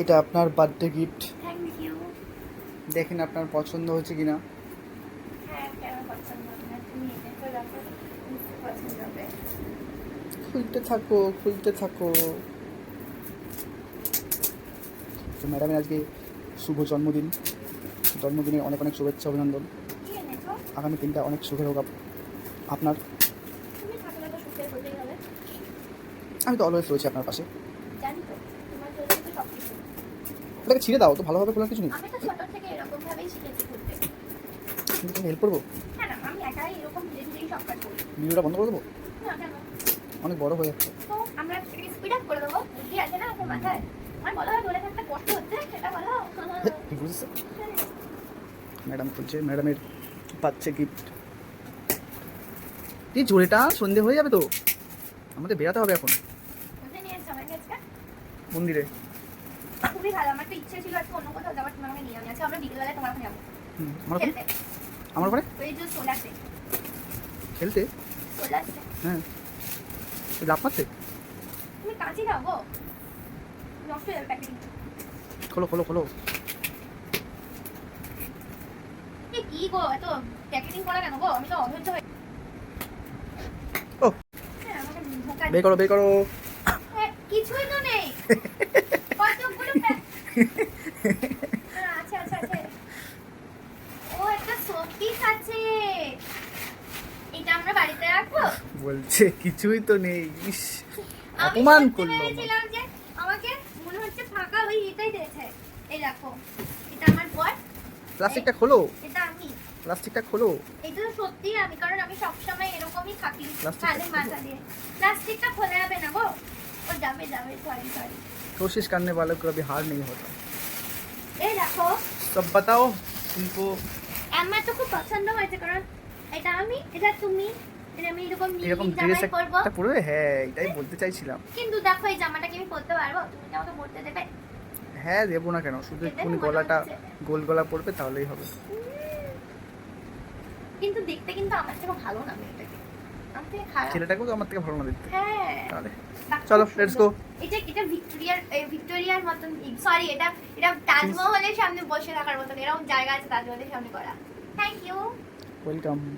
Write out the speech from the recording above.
এটা আপনার birthday gift. Thank you. দেখেন আপনার পছন্দ হয়েছে কিনা। হ্যাঁ, কেন পছন্দ হবে না? তুমি এটা তো রাখো, নিশ্চয়ই পছন্দ হবে। খুলতে থাকো খুলতে থাকো। তো ম্যাডামের আজকে শুভ জন্মদিন। জন্মদিনে অনেক অনেক শুভেচ্ছা অভিনন্দন। কি এনেছো? আগামী দিনটা অনেক সুখের হোক আপনার। তুমি থাকলে তো সুখের হতেই হবে। আমি তো অলওয়েজ রয়েছি আপনার পাশে। জানি তো, তোমার জন্য তো সব কিছু। ওটাকে ছিঁড়ে দাও তো, ভালোভাবে খোলার কিছু নেই। আমি তো ছোট থেকে এরকম ভাবেই শিখেছি করতে। আমি তোকে হেল্প করবো। হ্যাঁ না, আমি একাই এরকম ধীরে ধীরে সব কাজ করি। ভিডিওটা বন্ধ করে দেবো, না কেন? অনেক বড় হয়ে যাচ্ছে। তো আমরা স্পিড আপ করে দেবো। বুদ্ধি আছে না আপনার মাথায়? আমার বলা হয় ধরে থাকতে কষ্ট হচ্ছে, সেটা বলো। ঠিক বুঝেছে। ম্যাডাম খুলছে, ম্যাডামের পাচ্ছে গিফট। এই জোরেটা সন্ধে হয়ে যাবে তো, আমাদের বেরাতে হবে এখন কোথায় নিয়ে এসছো আমাকে আজকে? মন্দিরে। খুবই ভালো, আমার তো ইচ্ছে ছিল আজকে অন্য কোথাও যাওয়ার, তুমি আমাকে নিয়ে যাবে। আজকে আমরা বিকেলবেলায় তোমার ওখানে যাবো আমার খেলতে। আমার পরে ওই যে সোলারতে। খেলতে। সোলারতে। হ্যাঁ, লাভ মারতে। তুমি কাঁচি দাও গো, নষ্ট হয়ে যাবে প্যাকেটিং। খোলো খোলো খোলো। এই কি গো, এত প্যাকেটিং করা কেন গো? আমি তো অধৈর্য হয়ে। ও হ্যাঁ, আমাকে ধোকা বের করো বের করো। হ্যাঁ, কিছুই তো নেই। কতগুলো আছে আছে আছে। ও একটা শোপিস আছে, এটা আমরা বাড়িতে রাখবো। বলছে কিছুই তো নেই। ইস, আমি অপমান সত্যি করলো। ভেবেছিলাম যে আমাকে মনে হচ্ছে ফাঁকা ওই এটাই দিয়েছে। এই দেখো, এটা আমার বর। প্লাস্টিকটা খোলো, এটা আমি। প্লাস্টিকটা খোলো। এটা তো সত্যি আমি, কারণ আমি সবসময় এরকমই থাকি প্লাস্টিকটা কাঁধে মাথা দিয়ে। প্লাস্টিকটা খোলা যাবে না গো, ও যাবে যাবে, সরি সরি। कोशिश करने वालों को कभी हार नहीं होता। এই দেখো, सब बताओ तुमको। আমার তো খুব পছন্দ হয়েছে, কারণ এটা আমি, এটা তুমি, এটা আমি এরকম এরকম নীল ড্রেস জামাই পরবো। একটা পরবে, হ্যাঁ এটাই বলতে চাইছিলাম। কিন্তু দেখো এই জামাটা কি আমি পরতে পারবো? তুমি কি আমাকে পরতে দেবে? হ্যাঁ দেবো না কেন, শুধু দেবে একটুখানি মনে গলাটা হচ্ছে। গোল গলা পড়বে তাহলেই হবে। কিন্তু দেখতে কিন্তু আমার থেকে ভালো না মেয়েটাকে, আমার থেকে খারাপ। ছেলেটাকেও তো আমার থেকে ভালো না দেখতে। হ্যাঁ, তাহলে বাহ, চলো খুব লেটস সুন্দর। গো। এটা ভিক্টোরিয়ার মতন, সরি এটা এটা তাজমহলের সামনে বসে থাকার মতন এরকম জায়গা আছে তাজমহলের সামনে করা। Thank you. ওয়েলকাম।